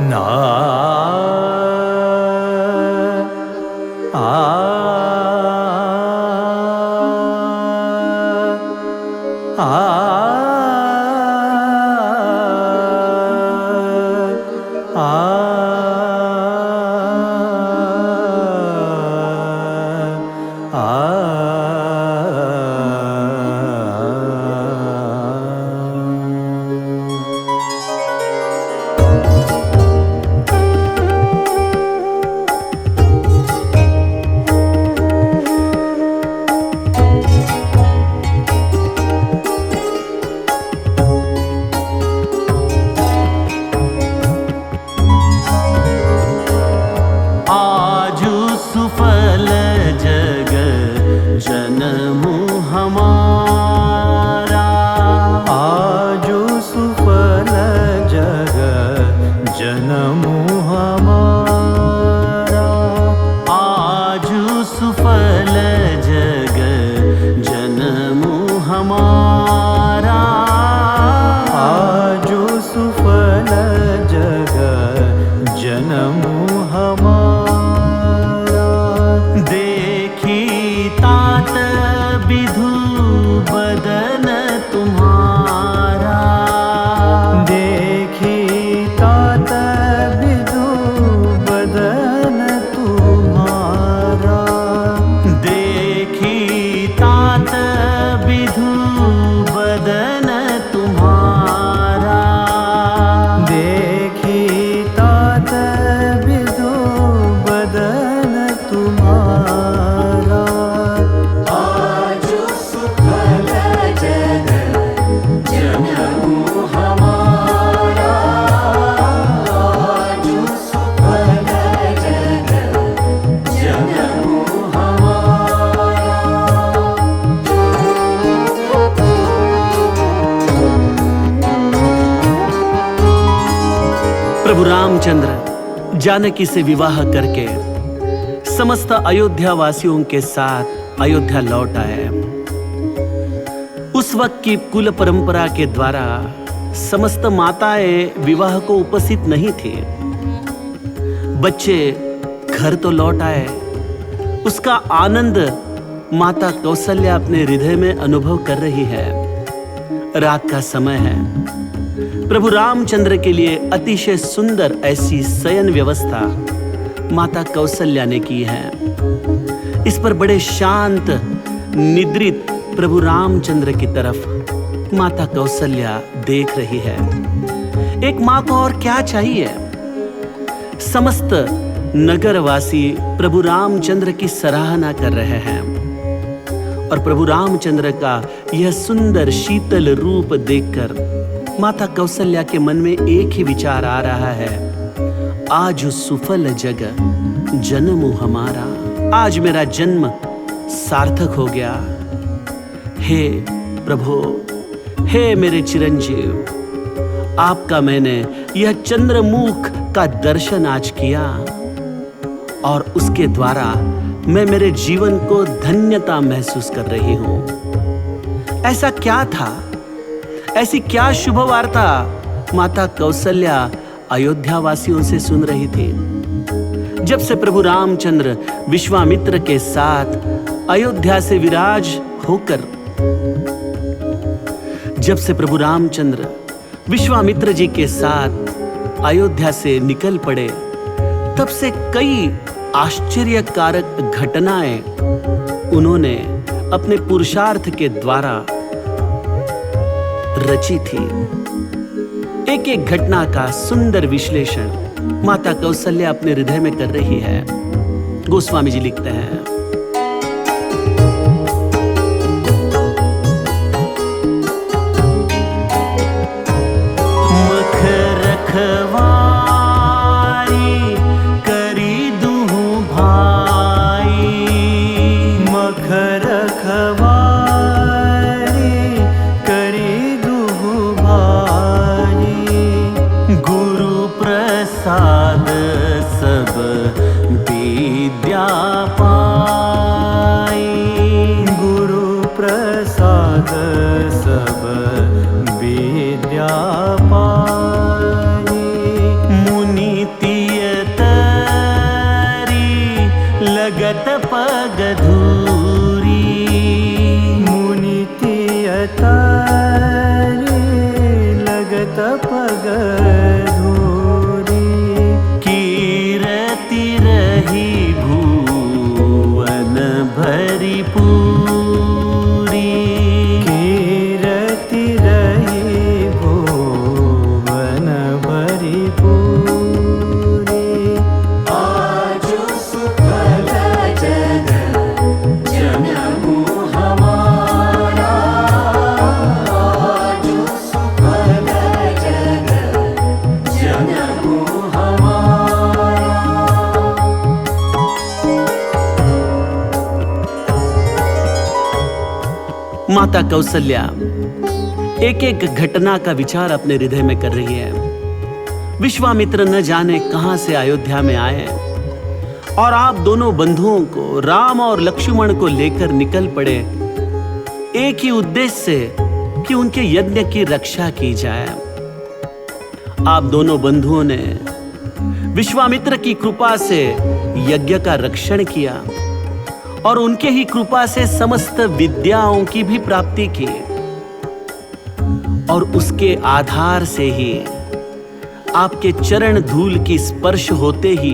ना प्रभु रामचंद्र जानकी से विवाह करके समस्त अयोध्या वासियों के साथ अयोध्या लौट आए। उस वक्त की कुल परंपरा के द्वारा समस्त माताएं विवाह को उपस्थित नहीं थी। बच्चे घर तो लौट आए, उसका आनंद माता कौशल्या अपने हृदय में अनुभव कर रही है। रात का समय है। प्रभु रामचंद्र के लिए अतिशय सुंदर ऐसी शयन व्यवस्था माता कौशल्या ने की है। इस पर बड़े शांत निद्रित प्रभु रामचंद्र की तरफ माता कौशल्या देख रही है। एक मां को और क्या चाहिए? समस्त नगरवासी प्रभु रामचंद्र की सराहना कर रहे हैं और प्रभु रामचंद्र का यह सुंदर शीतल रूप देखकर माता कौशल्या के मन में एक ही विचार आ रहा है, आज सुफल जग जन्म हमारा, आज मेरा जन्म सार्थक हो गया। हे प्रभु, हे मेरे चिरंजीव, आपका मैंने यह चंद्रमुख का दर्शन आज किया और उसके द्वारा मैं मेरे जीवन को धन्यता महसूस कर रही हूं। ऐसा क्या था, ऐसी क्या शुभ वार्ता माता कौशल्या अयोध्या वासियों से सुन रही थी? जब से प्रभु रामचंद्र विश्वामित्र के साथ अयोध्या से विराज होकर, जब से प्रभु रामचंद्र विश्वामित्र जी के साथ अयोध्या से निकल पड़े, तब से कई आश्चर्यकारक घटनाएं उन्होंने अपने पुरुषार्थ के द्वारा रची थी। एक एक घटना का सुंदर विश्लेषण माता कौशल्या अपने हृदय में कर रही है। गोस्वामी जी लिखते हैं, मख रखवारी करी दूँ भाई, मख रखवारी प्रसाद सब विद्या पाई, गुरु प्रसाद सब विद्या विद्या पाई। मुनि तियतरी लगत पग धूरी। मुनि तियतरी लगत पग धूरी। कीरति रही भुवन भरी पूरी। कीरति रही भुवन भरी पूरी। आजु सुफल जग जनमु हमारा। आजु सुफल जग जनमु हमारा। माता कौशल्या एक एक घटना का विचार अपने हृदय में कर रही है। विश्वामित्र न जाने कहां से अयोध्या में आए और आप दोनों बंधुओं को, राम और लक्ष्मण को लेकर निकल पड़े एक ही उद्देश्य से कि उनके यज्ञ की रक्षा की जाए। आप दोनों बंधुओं ने विश्वामित्र की कृपा से यज्ञ का रक्षण किया और उनके ही कृपा से समस्त विद्याओं की भी प्राप्ति की। और उसके आधार से ही आपके चरण धूल की स्पर्श होते ही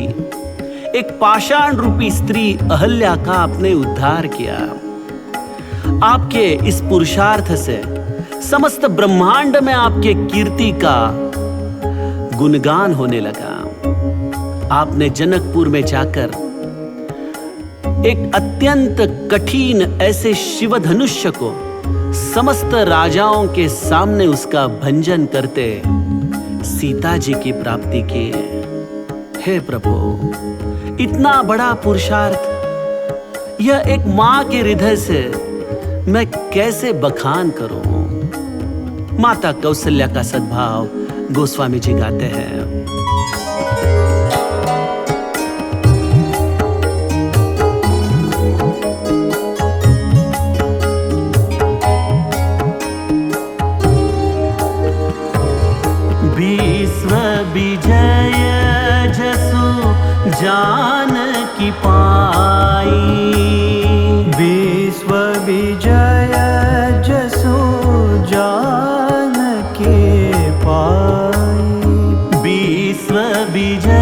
एक पाषाण रूपी स्त्री अहल्या का आपने उद्धार किया। आपके इस पुरुषार्थ से समस्त ब्रह्मांड में आपके कीर्ति का गुणगान होने लगा। आपने जनकपुर में जाकर एक अत्यंत कठिन ऐसे शिवधनुष्य को समस्त राजाओं के सामने उसका भंजन करते सीता जी की प्राप्ति की। हे प्रभु, इतना बड़ा पुरुषार्थ यह एक मां के हृदय से मैं कैसे बखान करूं। माता कौशल्या का सद्भाव गोस्वामी जी गाते हैं। विश्व विजय जसु जानकी पाई। विश्व विजय जसु जानकी पाई। विश्व विजय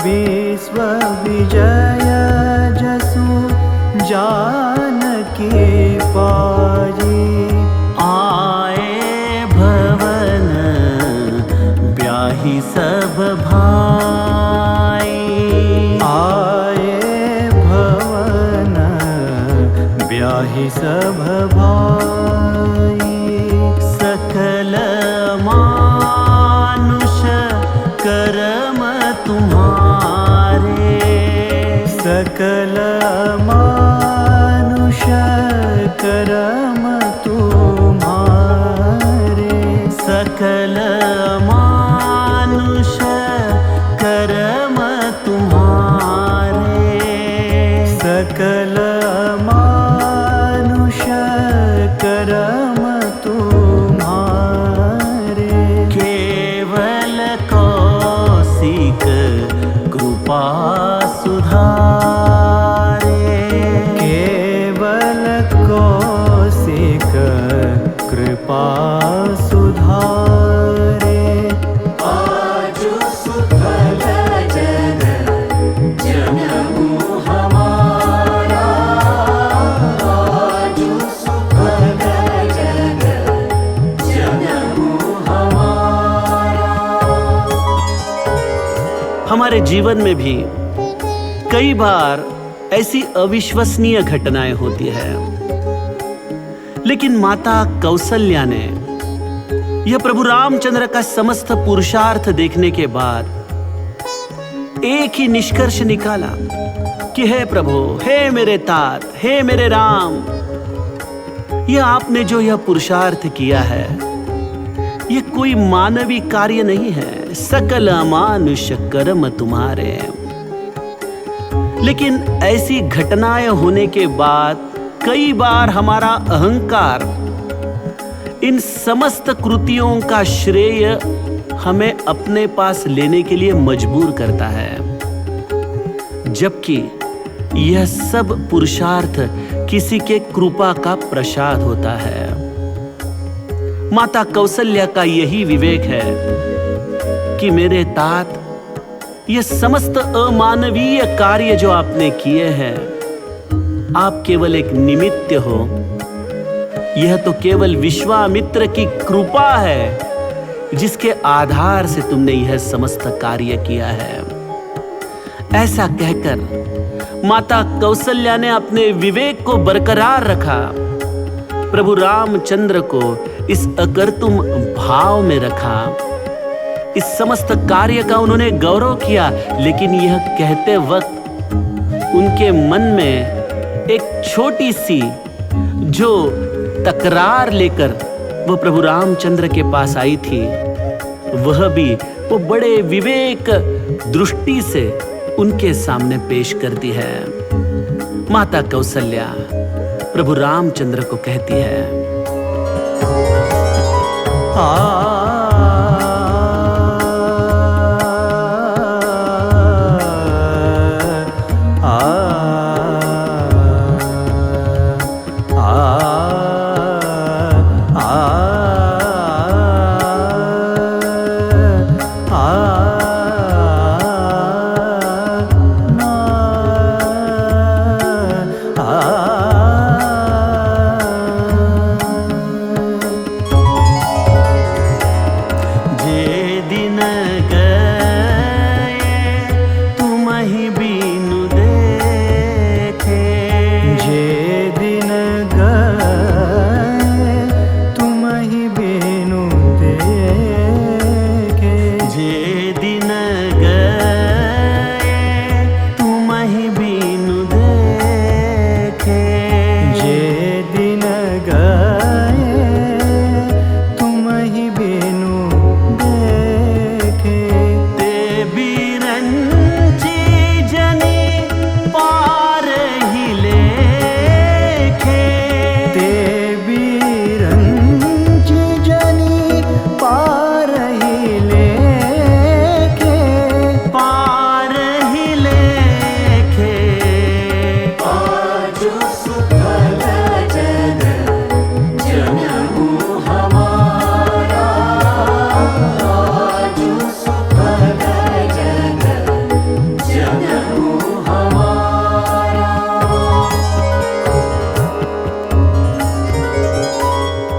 विश्व विजय जसु जानकी पाई। आए भवन ब्याही सब भाई। आए भवन ब्याही सब भाई। सकल मानुष कर्म तुम्हारे। सकल मानुष कर्म तुम्हारे। सकल मानुष कर्म तुम्हारे। सकल मानुष कर्म तुम्हारे। केवल कौशिक कृपा सुधारे। केवल कौशिक कृपा सुधारे। आजु सुफल जग जनमु हमारा। आजु सुफल जग जनमु हमारा। हमारे जीवन में भी कई बार ऐसी अविश्वसनीय घटनाएं होती है, लेकिन माता कौशल्या ने यह प्रभु रामचंद्र का समस्त पुरुषार्थ देखने के बाद एक ही निष्कर्ष निकाला कि हे प्रभु, हे मेरे तात, हे मेरे राम, यह आपने जो यह पुरुषार्थ किया है, यह कोई मानवीय कार्य नहीं है, सकल अमानुष कर्म तुम्हारे। लेकिन ऐसी घटनाएं होने के बाद कई बार हमारा अहंकार इन समस्त कृतियों का श्रेय हमें अपने पास लेने के लिए मजबूर करता है, जबकि यह सब पुरुषार्थ किसी के कृपा का प्रसाद होता है। माता कौशल्या का यही विवेक है कि मेरे तात, ये समस्त अमानवीय कार्य जो आपने किए हैं, आप केवल एक निमित्त हो। यह तो केवल विश्वामित्र की कृपा है जिसके आधार से तुमने यह समस्त कार्य किया है। ऐसा कहकर माता कौशल्या ने अपने विवेक को बरकरार रखा, प्रभु रामचंद्र को इस अकर्तुम भाव में रखा। इस समस्त कार्य का उन्होंने गौरव किया, लेकिन यह कहते वक्त उनके मन में एक छोटी सी जो तकरार लेकर वह प्रभु रामचंद्र के पास आई थी, वह भी वो बड़े विवेक दृष्टि से उनके सामने पेश करती है। माता कौशल्या प्रभु रामचंद्र को कहती है,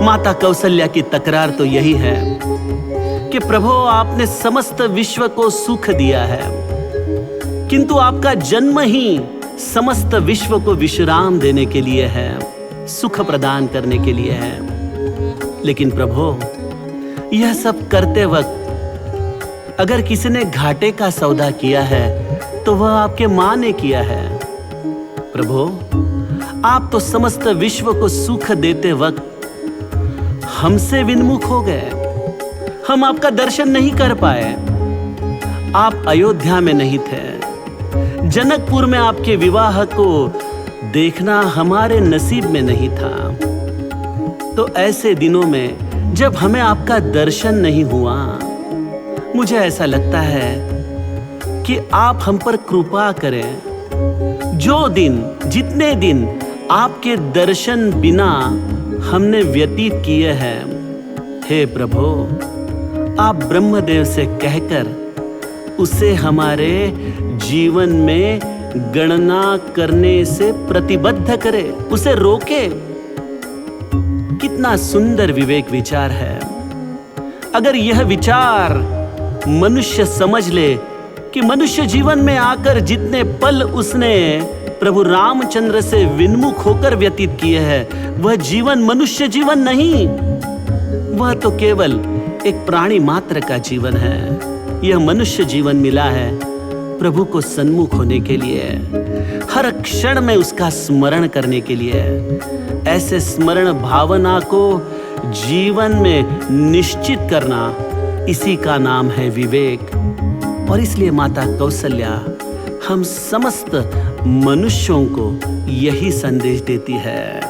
माता कौशल्या की तकरार तो यही है कि प्रभु आपने समस्त विश्व को सुख दिया है, किंतु आपका जन्म ही समस्त विश्व को विश्राम देने के लिए है, सुख प्रदान करने के लिए है। लेकिन प्रभु, यह सब करते वक्त अगर किसी ने घाटे का सौदा किया है तो वह आपके मां ने किया है। प्रभु, आप तो समस्त विश्व को सुख देते वक्त हमसे विन्मुख हो गए, हम आपका दर्शन नहीं कर पाए। आप अयोध्या में नहीं थे, जनकपुर में आपके विवाह को देखना हमारे नसीब में नहीं था। तो ऐसे दिनों में जब हमें आपका दर्शन नहीं हुआ, मुझे ऐसा लगता है कि आप हम पर कृपा करें। जो दिन, जितने दिन आपके दर्शन बिना हमने व्यतीत किए हैं, हे प्रभु, आप ब्रह्मदेव से कहकर उसे हमारे जीवन में गणना करने से प्रतिबद्ध करे, उसे रोके। कितना सुंदर विवेक विचार है। अगर यह विचार मनुष्य समझ ले कि मनुष्य जीवन में आकर जितने पल उसने प्रभु रामचंद्र से विन्मुख होकर व्यतीत किए हैं, वह जीवन मनुष्य जीवन नहीं, वह तो केवल एक प्राणी मात्र का जीवन है। यह मनुष्य जीवन मिला है प्रभु को सन्मुख होने के लिए, हर क्षण में उसका स्मरण करने के लिए। ऐसे स्मरण भावना को जीवन में निश्चित करना, इसी का नाम है विवेक। और इसलिए माता कौशल्या हम समस्त मनुष्यों को यही संदेश देती है।